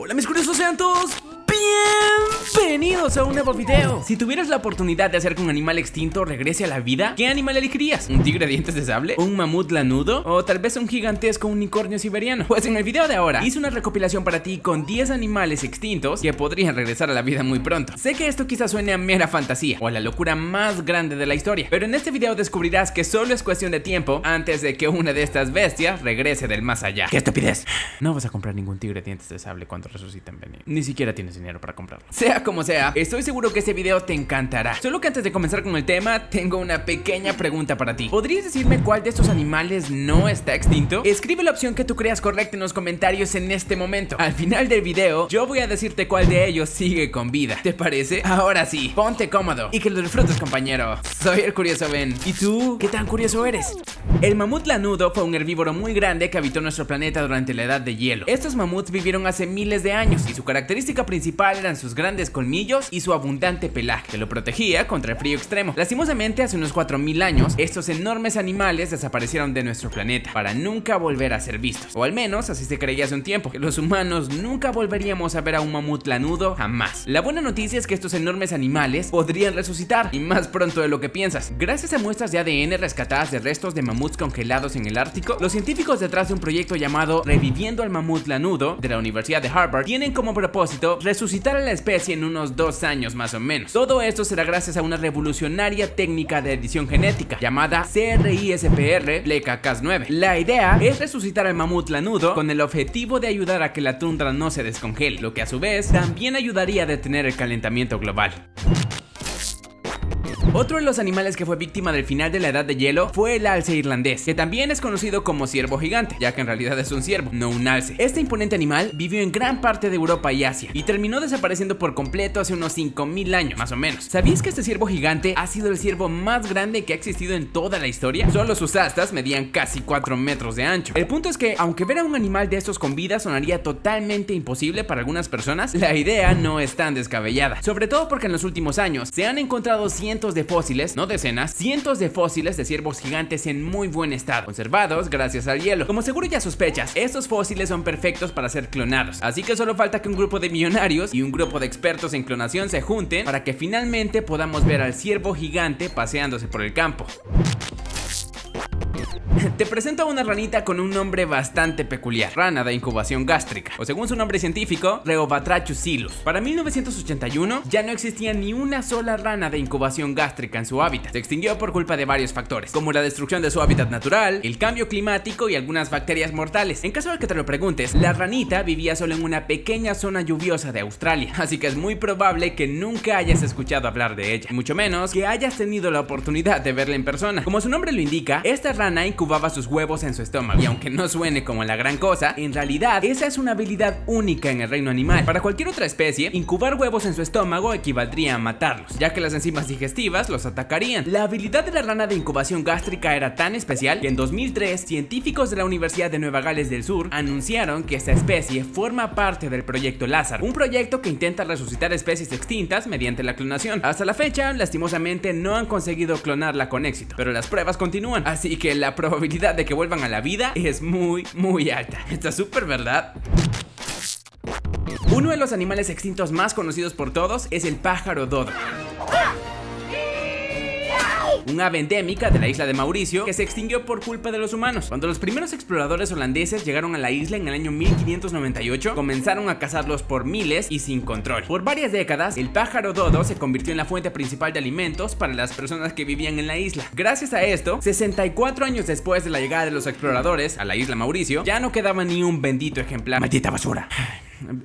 Hola mis curiosos, sean todos bienvenidos a un nuevo video. Si tuvieras la oportunidad de hacer que un animal extinto regrese a la vida, ¿qué animal elegirías? ¿Un tigre de dientes de sable? ¿Un mamut lanudo? ¿O tal vez un gigantesco unicornio siberiano? Pues en el video de ahora hice una recopilación para ti con 10 animales extintos que podrían regresar a la vida muy pronto. Sé que esto quizás suene a mera fantasía o a la locura más grande de la historia, pero en este video descubrirás que solo es cuestión de tiempo antes de que una de estas bestias regrese del más allá. ¡Qué estupidez! No vas a comprar ningún tigre de dientes de sable cuando resuciten, Benny. Ni siquiera tienes dinero para comprarlo. Sea como sea, estoy seguro que este video te encantará. Solo que antes de comenzar con el tema, tengo una pequeña pregunta para ti. ¿Podrías decirme cuál de estos animales no está extinto? Escribe la opción que tú creas correcta en los comentarios en este momento. Al final del video, yo voy a decirte cuál de ellos sigue con vida. ¿Te parece? Ahora sí, ponte cómodo y que lo disfrutes, compañero. Soy el curioso Ben. ¿Y tú? ¿Qué tan curioso eres? El mamut lanudo fue un herbívoro muy grande que habitó nuestro planeta durante la edad de hielo. Estos mamuts vivieron hace miles de años y su característica principal eran sus grandes colmillos y su abundante pelaje, que lo protegía contra el frío extremo. Lastimosamente, hace unos 4000 años, estos enormes animales desaparecieron de nuestro planeta para nunca volver a ser vistos. O al menos así se creía hace un tiempo, que los humanos nunca volveríamos a ver a un mamut lanudo jamás. La buena noticia es que estos enormes animales podrían resucitar, y más pronto de lo que piensas. Gracias a muestras de ADN rescatadas de restos de mamuts congelados en el Ártico, los científicos detrás de un proyecto llamado Reviviendo al Mamut Lanudo de la Universidad de Harvard tienen como propósito resucitar a la especie en unos 2 años más o menos. Todo esto será gracias a una revolucionaria técnica de edición genética llamada CRISPR-LeCa-Cas9. La idea es resucitar al mamut lanudo con el objetivo de ayudar a que la tundra no se descongele, lo que a su vez también ayudaría a detener el calentamiento global. Otro de los animales que fue víctima del final de la edad de hielo fue el alce irlandés, que también es conocido como ciervo gigante, ya que en realidad es un ciervo, no un alce. Este imponente animal vivió en gran parte de Europa y Asia y terminó desapareciendo por completo hace unos 5000 años más o menos. ¿Sabías que este ciervo gigante ha sido el ciervo más grande que ha existido en toda la historia? Solo sus astas medían casi 4 metros de ancho. El punto es que, aunque ver a un animal de estos con vida sonaría totalmente imposible para algunas personas, la idea no es tan descabellada, sobre todo porque en los últimos años se han encontrado cientos de fósiles, no decenas, cientos de fósiles de ciervos gigantes en muy buen estado, conservados gracias al hielo. Como seguro ya sospechas, estos fósiles son perfectos para ser clonados, así que solo falta que un grupo de millonarios y un grupo de expertos en clonación se junten para que finalmente podamos ver al ciervo gigante paseándose por el campo. Te presento a una ranita con un nombre bastante peculiar, rana de incubación gástrica, o según su nombre científico, Rheobatrachus. Para 1981 ya no existía ni una sola rana de incubación gástrica en su hábitat. Se extinguió por culpa de varios factores, como la destrucción de su hábitat natural, el cambio climático y algunas bacterias mortales. En caso de que te lo preguntes, la ranita vivía solo en una pequeña zona lluviosa de Australia, así que es muy probable que nunca hayas escuchado hablar de ella, y mucho menos que hayas tenido la oportunidad de verla en persona. Como su nombre lo indica, esta rana incubaba sus huevos en su estómago, y aunque no suene como la gran cosa, en realidad esa es una habilidad única en el reino animal. Para cualquier otra especie, incubar huevos en su estómago equivaldría a matarlos, ya que las enzimas digestivas los atacarían. La habilidad de la rana de incubación gástrica era tan especial que en 2003 científicos de la Universidad de Nueva Gales del Sur anunciaron que esta especie forma parte del proyecto Lázaro, un proyecto que intenta resucitar especies extintas mediante la clonación. Hasta la fecha, lastimosamente no han conseguido clonarla con éxito, pero las pruebas continúan, así que la probabilidad de que vuelvan a la vida es muy alta. Está súper, ¿verdad? Uno de los animales extintos más conocidos por todos es el pájaro dodo, una ave endémica de la isla de Mauricio que se extinguió por culpa de los humanos. Cuando los primeros exploradores holandeses llegaron a la isla en el año 1598, comenzaron a cazarlos por miles y sin control. Por varias décadas, el pájaro dodo se convirtió en la fuente principal de alimentos para las personas que vivían en la isla. Gracias a esto, 64 años después de la llegada de los exploradores a la isla Mauricio, ya no quedaba ni un bendito ejemplar. ¡Maldita basura!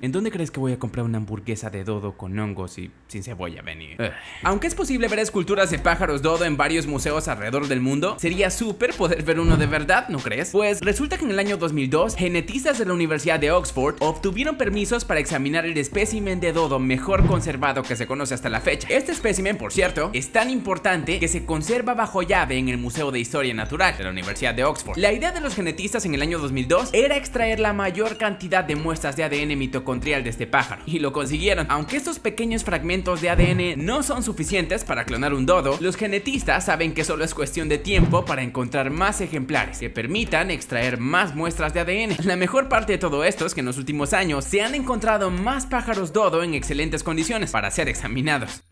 ¿En dónde crees que voy a comprar una hamburguesa de dodo con hongos y sin cebolla, Benny? Aunque es posible ver esculturas de pájaros dodo en varios museos alrededor del mundo, sería súper poder ver uno de verdad, ¿no crees? Pues resulta que en el año 2002, genetistas de la Universidad de Oxford obtuvieron permisos para examinar el espécimen de dodo mejor conservado que se conoce hasta la fecha. Este espécimen, por cierto, es tan importante que se conserva bajo llave en el Museo de Historia Natural de la Universidad de Oxford. La idea de los genetistas en el año 2002 era extraer la mayor cantidad de muestras de ADN mitocondrial de este pájaro. Y lo consiguieron. Aunque estos pequeños fragmentos de ADN no son suficientes para clonar un dodo, los genetistas saben que solo es cuestión de tiempo para encontrar más ejemplares que permitan extraer más muestras de ADN. La mejor parte de todo esto es que en los últimos años se han encontrado más pájaros dodo en excelentes condiciones para ser examinados.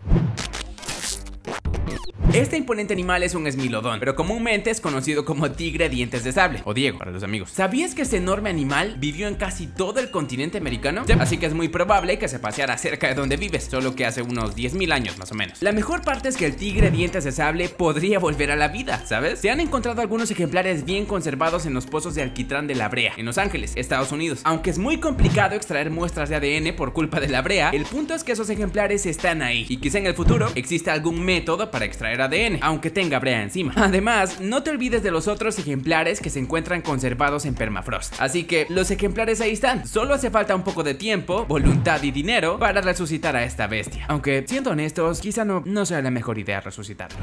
Este imponente animal es un esmilodón, pero comúnmente es conocido como tigre dientes de sable, o Diego para los amigos. ¿Sabías que este enorme animal vivió en casi todo el continente americano? Sí, así que es muy probable que se paseara cerca de donde vives, solo que hace unos 10.000 años más o menos. La mejor parte es que el tigre dientes de sable podría volver a la vida, ¿sabes? Se han encontrado algunos ejemplares bien conservados en los pozos de alquitrán de La Brea, en Los Ángeles, Estados Unidos. Aunque es muy complicado extraer muestras de ADN por culpa de la brea, el punto es que esos ejemplares están ahí, y quizá en el futuro exista algún método para extraer ADN, aunque tenga brea encima. Además, no te olvides de los otros ejemplares que se encuentran conservados en permafrost. Así que los ejemplares ahí están. Solo hace falta un poco de tiempo, voluntad y dinero para resucitar a esta bestia. Aunque, siendo honestos, quizá no sea la mejor idea resucitarlo.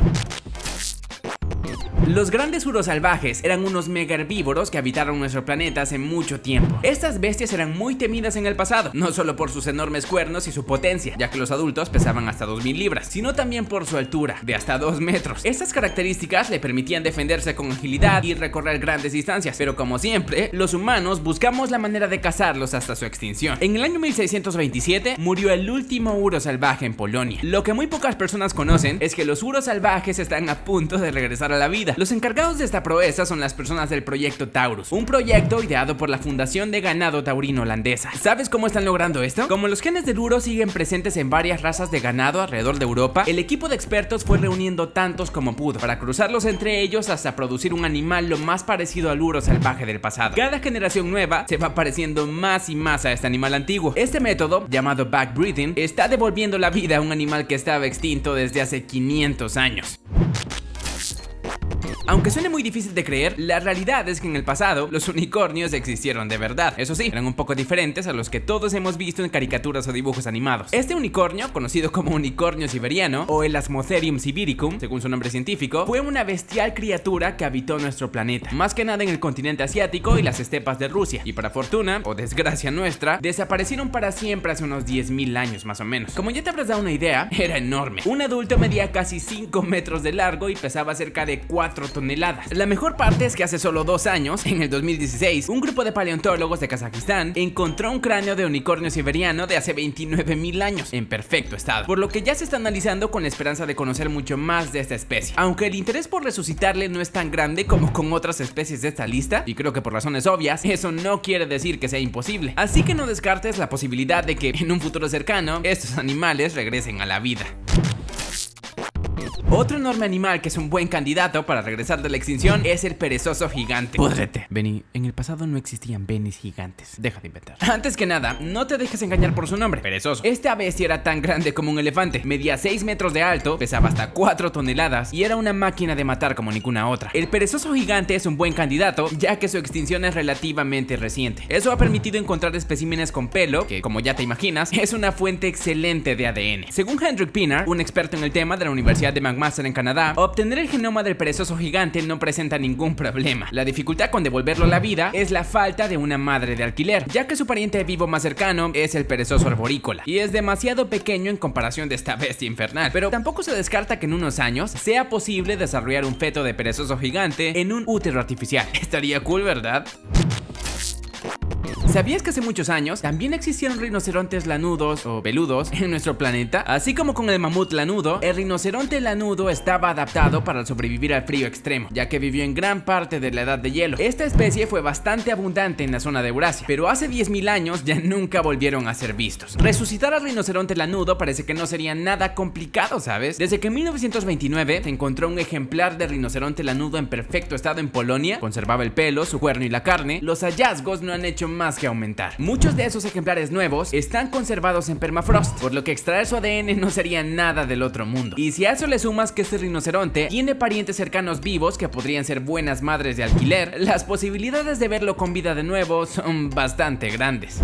Los grandes urosalvajes eran unos mega herbívoros que habitaron nuestro planeta hace mucho tiempo. Estas bestias eran muy temidas en el pasado, no solo por sus enormes cuernos y su potencia, ya que los adultos pesaban hasta 2000 libras, sino también por su altura, de hasta 2 metros. Estas características le permitían defenderse con agilidad y recorrer grandes distancias, pero como siempre, los humanos buscamos la manera de cazarlos hasta su extinción. En el año 1627 murió el último urosalvaje en Polonia. Lo que muy pocas personas conocen es que los urosalvajes están a punto de regresar a la vida. Los encargados de esta proeza son las personas del proyecto Taurus, un proyecto ideado por la Fundación de Ganado Taurino holandesa. ¿Sabes cómo están logrando esto? Como los genes del uro siguen presentes en varias razas de ganado alrededor de Europa, el equipo de expertos fue reuniendo tantos como pudo para cruzarlos entre ellos hasta producir un animal lo más parecido al uro salvaje del pasado. Cada generación nueva se va pareciendo más y más a este animal antiguo. Este método, llamado backbreeding, está devolviendo la vida a un animal que estaba extinto desde hace 500 años. Aunque suene muy difícil de creer, la realidad es que en el pasado los unicornios existieron de verdad. Eso sí, eran un poco diferentes a los que todos hemos visto en caricaturas o dibujos animados. Este unicornio, conocido como unicornio siberiano o el Asmotherium sibiricum, según su nombre científico, fue una bestial criatura que habitó nuestro planeta, más que nada en el continente asiático y las estepas de Rusia, y para fortuna o desgracia nuestra, desaparecieron para siempre hace unos 10.000 años más o menos. Como ya te habrás dado una idea, era enorme. Un adulto medía casi 5 metros de largo y pesaba cerca de 4 toneladas. La mejor parte es que hace solo 2 años, en el 2016, un grupo de paleontólogos de Kazajistán encontró un cráneo de unicornio siberiano de hace 29.000 años en perfecto estado, por lo que ya se está analizando con la esperanza de conocer mucho más de esta especie. Aunque el interés por resucitarle no es tan grande como con otras especies de esta lista, y creo que por razones obvias, eso no quiere decir que sea imposible. Así que no descartes la posibilidad de que en un futuro cercano estos animales regresen a la vida. Otro enorme animal que es un buen candidato para regresar de la extinción es el perezoso gigante. Púdrete. Benny, en el pasado no existían Bennys gigantes. Deja de inventar. Antes que nada, no te dejes engañar por su nombre, perezoso. Esta bestia era tan grande como un elefante. Medía 6 metros de alto, pesaba hasta 4 toneladas y era una máquina de matar como ninguna otra. El perezoso gigante es un buen candidato, ya que su extinción es relativamente reciente. Eso ha permitido encontrar especímenes con pelo, que como ya te imaginas, es una fuente excelente de ADN. Según Hendrik Pienaar, un experto en el tema de la Universidad de McMaster en Canadá, obtener el genoma del perezoso gigante no presenta ningún problema. La dificultad con devolverlo a la vida es la falta de una madre de alquiler, ya que su pariente vivo más cercano es el perezoso arborícola, y es demasiado pequeño en comparación de esta bestia infernal. Pero tampoco se descarta que en unos años sea posible desarrollar un feto de perezoso gigante en un útero artificial. Estaría cool, ¿verdad? ¿Sabías que hace muchos años también existieron rinocerontes lanudos o peludos en nuestro planeta? Así como con el mamut lanudo, el rinoceronte lanudo estaba adaptado para sobrevivir al frío extremo, ya que vivió en gran parte de la edad de hielo. Esta especie fue bastante abundante en la zona de Eurasia, pero hace 10.000 años ya nunca volvieron a ser vistos. Resucitar al rinoceronte lanudo parece que no sería nada complicado, ¿sabes? Desde que en 1929 se encontró un ejemplar de rinoceronte lanudo en perfecto estado en Polonia, conservaba el pelo, su cuerno y la carne, los hallazgos no han hecho más que aumentar. Muchos de esos ejemplares nuevos están conservados en permafrost, por lo que extraer su ADN no sería nada del otro mundo. Y si a eso le sumas que este rinoceronte tiene parientes cercanos vivos que podrían ser buenas madres de alquiler, las posibilidades de verlo con vida de nuevo son bastante grandes.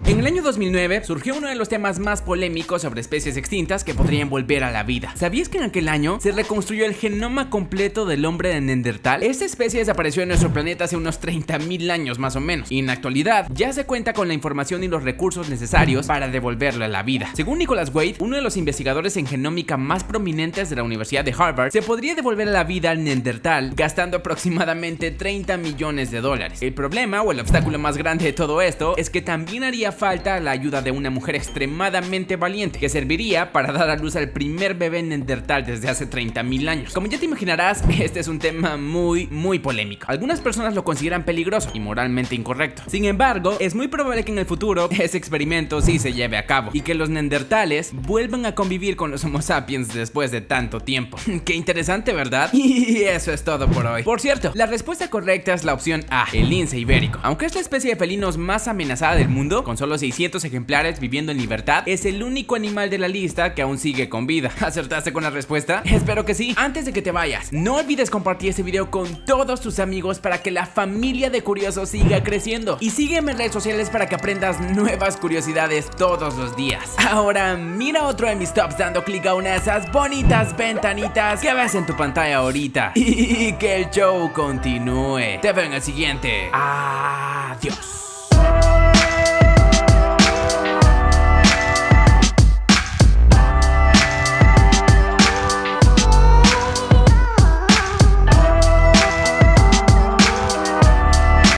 En el año 2009 surgió uno de los temas más polémicos sobre especies extintas que podrían volver a la vida. ¿Sabías que en aquel año se reconstruyó el genoma completo del hombre de Neandertal? Esta especie desapareció en nuestro planeta hace unos 30.000 años más o menos, y en la actualidad ya se cuenta con la información y los recursos necesarios para devolverlo a la vida. Según Nicholas Wade, uno de los investigadores en genómica más prominentes de la Universidad de Harvard, se podría devolver a la vida al Neandertal gastando aproximadamente $30 millones. El problema o el obstáculo más grande de todo esto es que también haría falta la ayuda de una mujer extremadamente valiente que serviría para dar a luz al primer bebé neandertal desde hace 30.000 años. Como ya te imaginarás, este es un tema muy polémico. Algunas personas lo consideran peligroso y moralmente incorrecto. Sin embargo, es muy probable que en el futuro ese experimento sí se lleve a cabo y que los neandertales vuelvan a convivir con los Homo sapiens después de tanto tiempo. Qué interesante, ¿verdad? Y eso es todo por hoy. Por cierto, la respuesta correcta es la opción A, el lince ibérico. Aunque es la especie de felinos más amenazada del mundo, con solo 600 ejemplares viviendo en libertad, es el único animal de la lista que aún sigue con vida. ¿Acertaste con la respuesta? Espero que sí. Antes de que te vayas, no olvides compartir este video con todos tus amigos para que la familia de curiosos siga creciendo. Y sígueme en redes sociales para que aprendas nuevas curiosidades todos los días. Ahora mira otro de mis tops dando clic a una de esas bonitas ventanitas que ves en tu pantalla ahorita. Y que el show continúe. Te veo en el siguiente. Adiós.